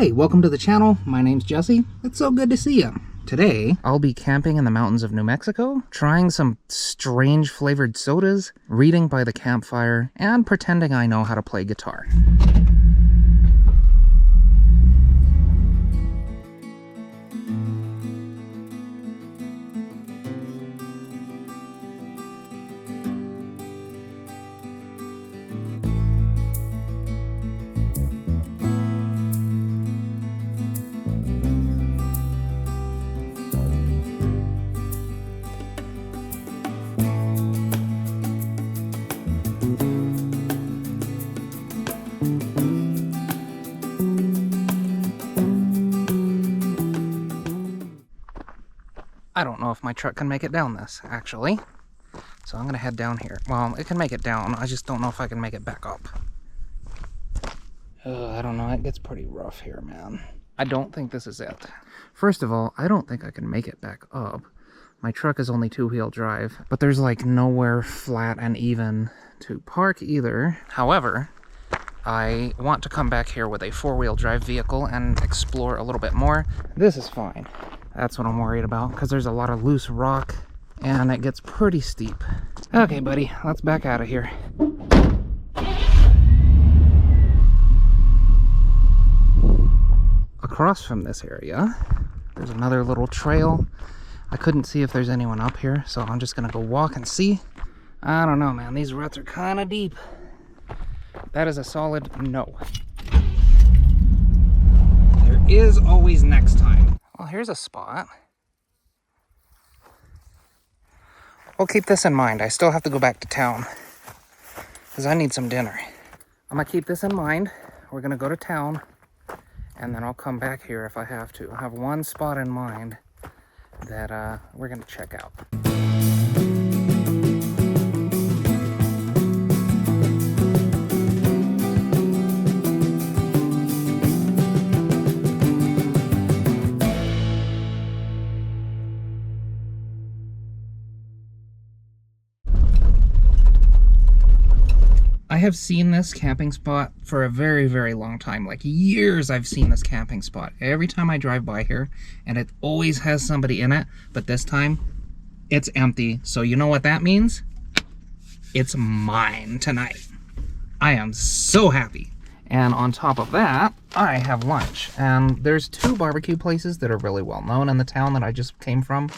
Hey, welcome to the channel. My name's Jesse. It's so good to see you. Today, I'll be camping in the mountains of New Mexico, trying some strange flavored sodas, reading by the campfire, and pretending I know how to play guitar. I don't know if my truck can make it down this, actually. So I'm gonna head down here. Well, it can make it down. I just don't know if I can make it back up. I don't know. It gets pretty rough here, man. I don't think this is it. First of all, I don't think I can make it back up. My truck is only two-wheel drive, but there's like nowhere flat and even to park either. However, I want to come back here with a four-wheel drive vehicle and explore a little bit more. This is fine. That's what I'm worried about, because there's a lot of loose rock, and it gets pretty steep. Okay, buddy, let's back out of here. Across from this area, there's another little trail. I couldn't see if there's anyone up here, so I'm just gonna go walk and see. I don't know, man, these ruts are kind of deep. That is a solid no. There is always next time. Well, here's a spot. We'll keep this in mind. I still have to go back to town because I need some dinner. I'm gonna keep this in mind. We're gonna go to town and then I'll come back here if I have to. I have one spot in mind that we're gonna check out. I have seen this camping spot for a very, very long time. Like years I've seen this camping spot. Every time I drive by here, and it always has somebody in it, but this time it's empty. So you know what that means? It's mine tonight. I am so happy. And on top of that, I have lunch. And there's two barbecue places that are really well known in the town that I just came from.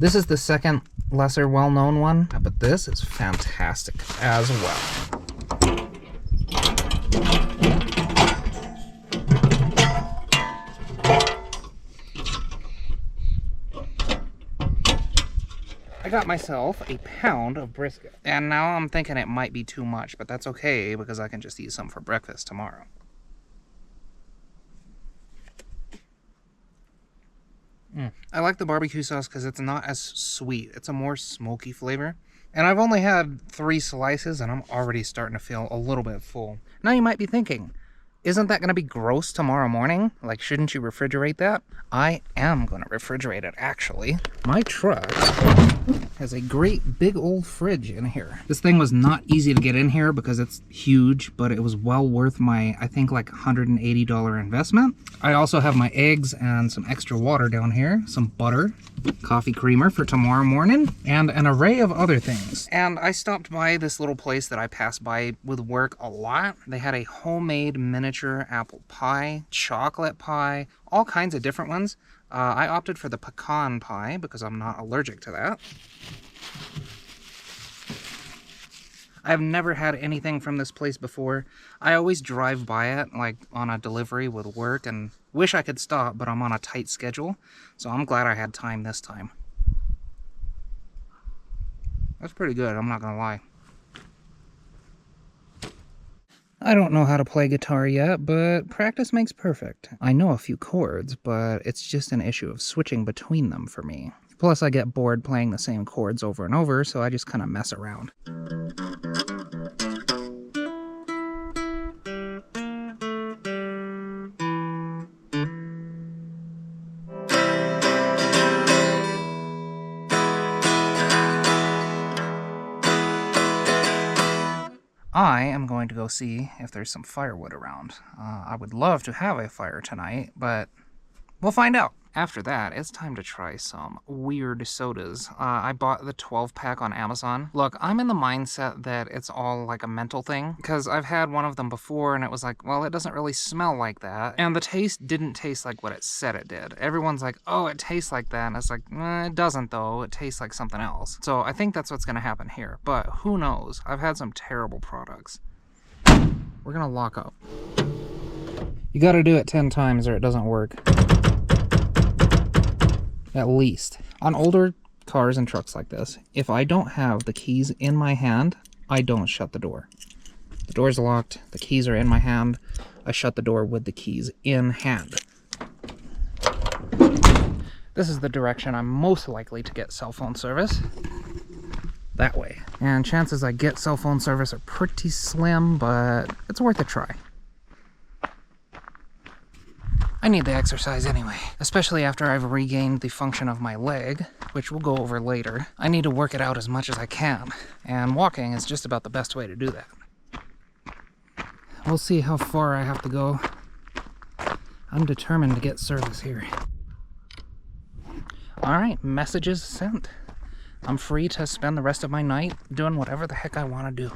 This is the second lesser well-known one, but this is fantastic as well. I got myself a pound of brisket, and now I'm thinking it might be too much, but that's okay because I can just eat some for breakfast tomorrow. I like the barbecue sauce because it's not as sweet. It's a more smoky flavor. And I've only had 3 slices and I'm already starting to feel a little bit full. Now you might be thinking, isn't that going to be gross tomorrow morning? Like, shouldn't you refrigerate that? I am going to refrigerate it, actually. My truck has a great big old fridge in here. This thing was not easy to get in here because it's huge, but it was well worth my, I think, like $180 investment. I also have my eggs and some extra water down here, some butter, coffee creamer for tomorrow morning, and an array of other things. And I stopped by this little place that I pass by with work a lot. They had a homemade miniature apple pie, chocolate pie, all kinds of different ones. I opted for the pecan pie because I'm not allergic to that. I've never had anything from this place before. I always drive by it, like on a delivery with work, and wish I could stop, but I'm on a tight schedule, so I'm glad I had time this time. That's pretty good, I'm not gonna lie. I don't know how to play guitar yet, but practice makes perfect. I know a few chords, but it's just an issue of switching between them for me. Plus, I get bored playing the same chords over and over, so I just kind of mess around. I I am going to go see if there's some firewood around. I would love to have a fire tonight, but we'll find out. After that, it's time to try some weird sodas. I bought the 12-pack on Amazon. Look, I'm in the mindset that it's all like a mental thing, because I've had one of them before and it was like, well, it doesn't really smell like that. And the taste didn't taste like what it said it did. Everyone's like, oh, it tastes like that. And it's like, it doesn't though. It tastes like something else. So I think that's what's going to happen here. But who knows? I've had some terrible products. We're going to lock up. You got to do it 10 times or it doesn't work. At least. On older cars and trucks like this, if I don't have the keys in my hand, I don't shut the door. The door's locked, the keys are in my hand, I shut the door with the keys in hand. This is the direction I'm most likely to get cell phone service. That way. And chances I get cell phone service are pretty slim, but it's worth a try. I need the exercise anyway, especially after I've regained the function of my leg, which we'll go over later. I need to work it out as much as I can, and walking is just about the best way to do that. We'll see how far I have to go. I'm determined to get service here. Alright, messages sent. I'm free to spend the rest of my night doing whatever the heck I want to do.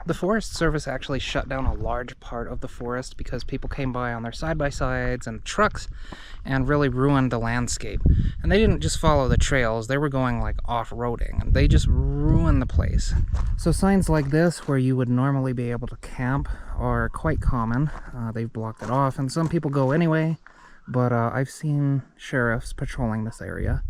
The Forest Service actually shut down a large part of the forest because people came by on their side-by-sides and trucks and really ruined the landscape. And they didn't just follow the trails, they were going like off-roading, and they just ruined the place. So signs like this, where you would normally be able to camp, are quite common. They've blocked it off, and some people go anyway, but I've seen sheriffs patrolling this area.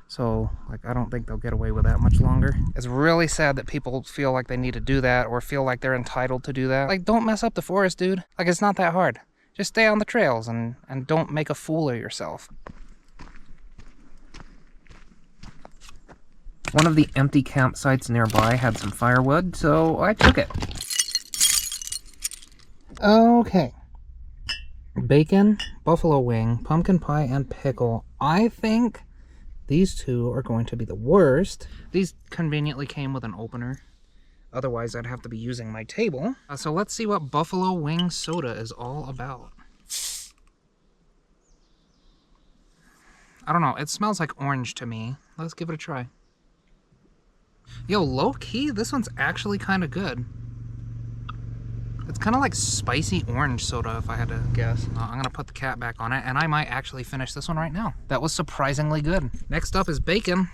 So, like, I don't think they'll get away with that much longer. It's really sad that people feel like they need to do that or feel like they're entitled to do that. Like, don't mess up the forest, dude. Like, it's not that hard. Just stay on the trails and don't make a fool of yourself. One of the empty campsites nearby had some firewood, so I took it. Okay. Bacon, buffalo wing, pumpkin pie, and pickle. I think these two are going to be the worst. These conveniently came with an opener. Otherwise, I'd have to be using my table. So let's see what buffalo wing soda is all about. I don't know. It smells like orange to me. Let's give it a try. Yo, low-key, this one's actually kind of good. It's kind of like spicy orange soda, if I had to guess. I'm going to put the cap back on it, and I might actually finish this one right now. That was surprisingly good. Next up is bacon.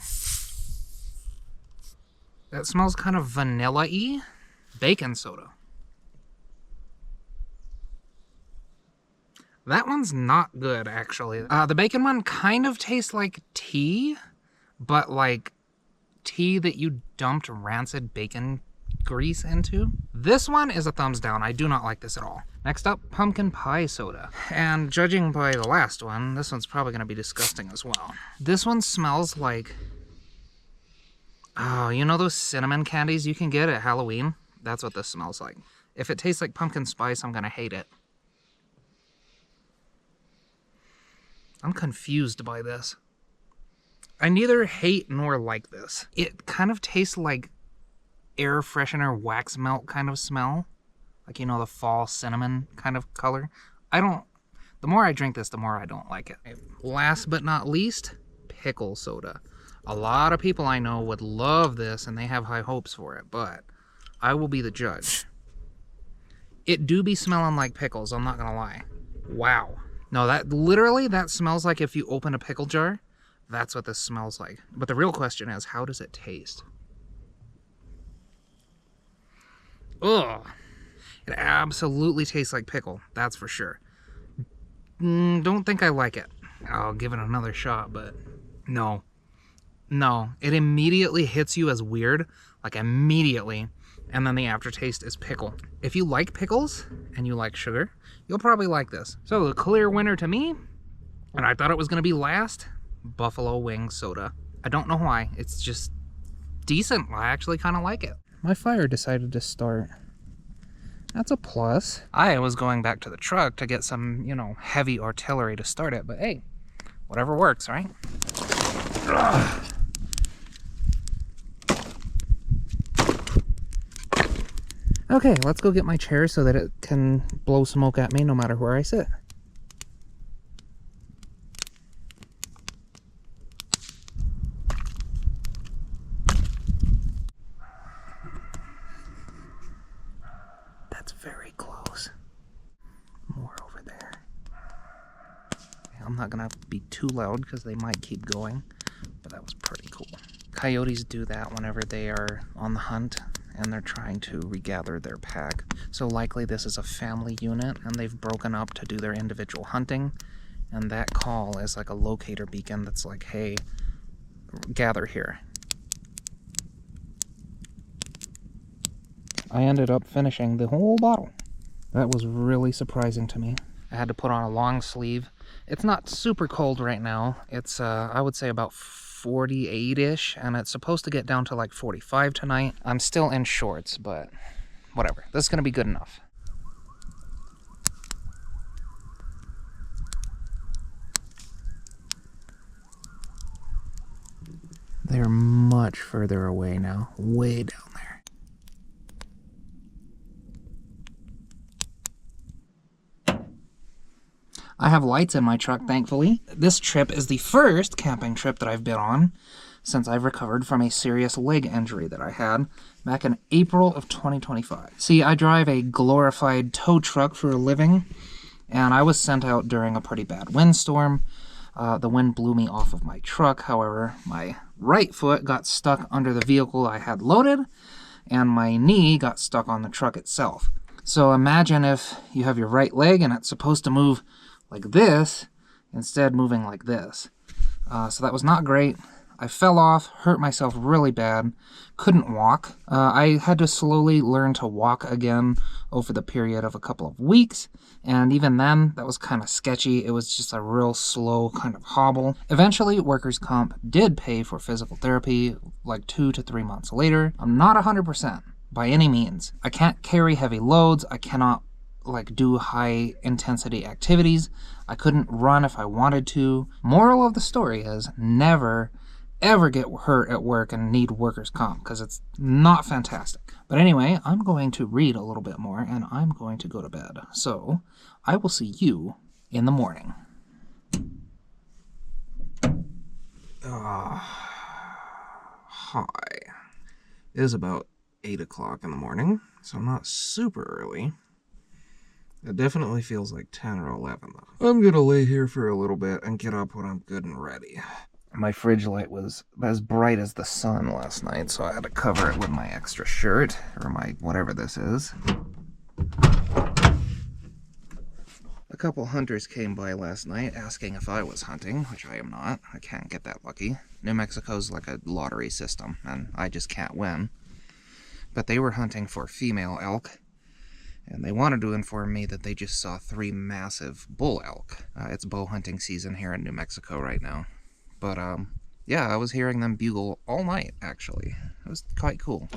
That smells kind of vanilla-y. Bacon soda. That one's not good, actually. The bacon one kind of tastes like tea, but like tea that you dumped rancid bacon grease into. This one is a thumbs down. I do not like this at all. Next up, pumpkin pie soda. And judging by the last one, this one's probably going to be disgusting as well. This one smells like, oh, you know those cinnamon candies you can get at Halloween? That's what this smells like. If it tastes like pumpkin spice, I'm going to hate it. I'm confused by this. I neither hate nor like this. It kind of tastes like air freshener wax melt kind of smell. Like, you know, the fall cinnamon kind of color. The more I drink this, the more I don't like it. Last but not least, pickle soda. A lot of people I know would love this and they have high hopes for it, but I will be the judge. It do be smelling like pickles, I'm not gonna lie. Wow. No, that smells like if you open a pickle jar. That's what this smells like. But the real question is, how does it taste? Ugh. It absolutely tastes like pickle, that's for sure. Don't think I like it. I'll give it another shot, but no. No, it immediately hits you as weird, like immediately, and then the aftertaste is pickle. If you like pickles and you like sugar, you'll probably like this. So the clear winner to me, and I thought it was going to be last, buffalo wing soda. I don't know why, it's just decent. I actually kind of like it. My fire decided to start. That's a plus. I was going back to the truck to get some, you know, heavy artillery to start it, but hey, whatever works, right? Ugh. Okay, let's go get my chair so that it can blow smoke at me no matter where I sit. That's very close. More over there. I'm not gonna be too loud because they might keep going, but that was pretty cool. Coyotes do that whenever they are on the hunt and they're trying to regather their pack. So likely this is a family unit and they've broken up to do their individual hunting, and that call is like a locator beacon that's like, hey, gather here. I ended up finishing the whole bottle. That was really surprising to me. I had to put on a long sleeve. It's not super cold right now. It's, I would say about 48-ish, and it's supposed to get down to like 45 tonight. I'm still in shorts, but whatever. This is gonna be good enough. They're much further away now, way down there. I have lights in my truck, thankfully. This trip is the first camping trip that I've been on since I've recovered from a serious leg injury that I had back in April of 2025. See, I drive a glorified tow truck for a living, and I was sent out during a pretty bad windstorm. The wind blew me off of my truck. However, my right foot got stuck under the vehicle I had loaded, and my knee got stuck on the truck itself. So imagine if you have your right leg and it's supposed to move like this, instead moving like this. So that was not great. I fell off, hurt myself really bad, couldn't walk. I had to slowly learn to walk again over the period of a couple of weeks, and even then, that was kind of sketchy. It was just a real slow kind of hobble. Eventually, workers' comp did pay for physical therapy like 2 to 3 months later. I'm not 100% by any means. I can't carry heavy loads. I cannot like do high intensity activities. I couldn't run if I wanted to. Moral of the story is never ever get hurt at work and need workers' comp, because it's not fantastic. But anyway, I'm going to read a little bit more and I'm going to go to bed. So I will see you in the morning. Hi. It is about 8 o'clock in the morning, so I'm not super early. It definitely feels like 10 or 11 though. I'm gonna lay here for a little bit and get up when I'm good and ready. My fridge light was as bright as the sun last night, so I had to cover it with my extra shirt, or my whatever this is. A couple hunters came by last night asking if I was hunting, which I am not. I can't get that lucky. New Mexico's like a lottery system, and I just can't win. But they were hunting for female elk, and they wanted to inform me that they just saw 3 massive bull elk. It's bow hunting season here in New Mexico right now. But, yeah, I was hearing them bugle all night, actually. It was quite cool.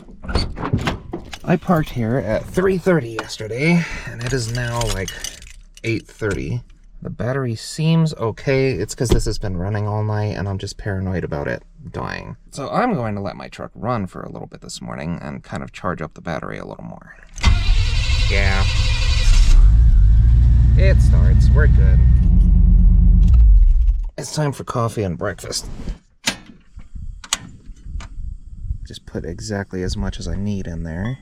I parked here at 3:30 yesterday, and it is now like 8:30. The battery seems okay. It's because this has been running all night, and I'm just paranoid about it dying. So I'm going to let my truck run for a little bit this morning and kind of charge up the battery a little more. Yeah. It starts. We're good. It's time for coffee and breakfast. Just put exactly as much as I need in there.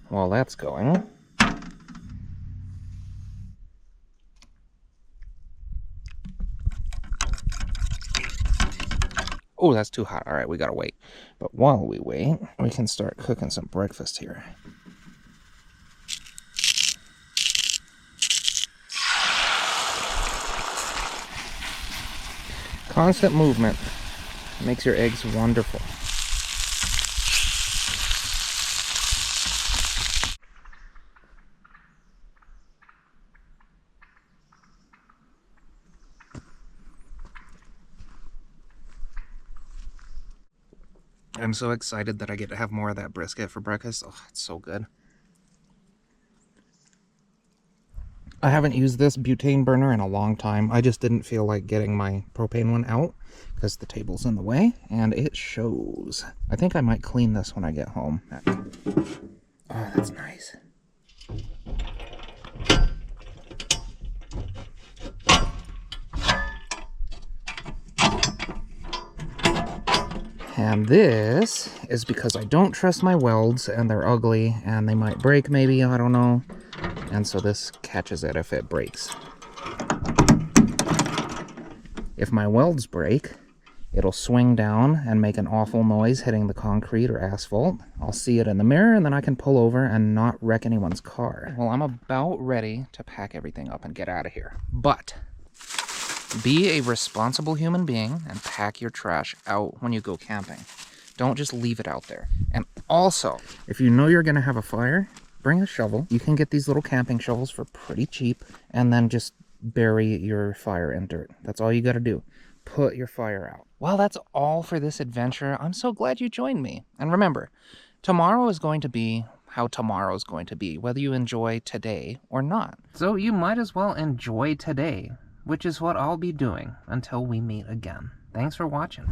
While that's going, oh, that's too hot. All right, we gotta wait. But while we wait, we can start cooking some breakfast here. Constant movement makes your eggs wonderful. I'm so excited that I get to have more of that brisket for breakfast. Oh, it's so good. I haven't used this butane burner in a long time. I just didn't feel like getting my propane one out because the table's in the way, and it shows. I think I might clean this when I get home. Oh, that's nice. And this is because I don't trust my welds, and they're ugly, and they might break maybe, I don't know. And so this catches it if it breaks. If my welds break, it'll swing down and make an awful noise hitting the concrete or asphalt. I'll see it in the mirror, and then I can pull over and not wreck anyone's car. Well, I'm about ready to pack everything up and get out of here. But be a responsible human being and pack your trash out when you go camping. Don't just leave it out there. And also, if you know you're going to have a fire, bring a shovel. You can get these little camping shovels for pretty cheap, and then just bury your fire in dirt. That's all you got to do. Put your fire out. Well, that's all for this adventure. I'm so glad you joined me. And remember, tomorrow is going to be how tomorrow is going to be, whether you enjoy today or not. So you might as well enjoy today, which is what I'll be doing until we meet again. Thanks for watching.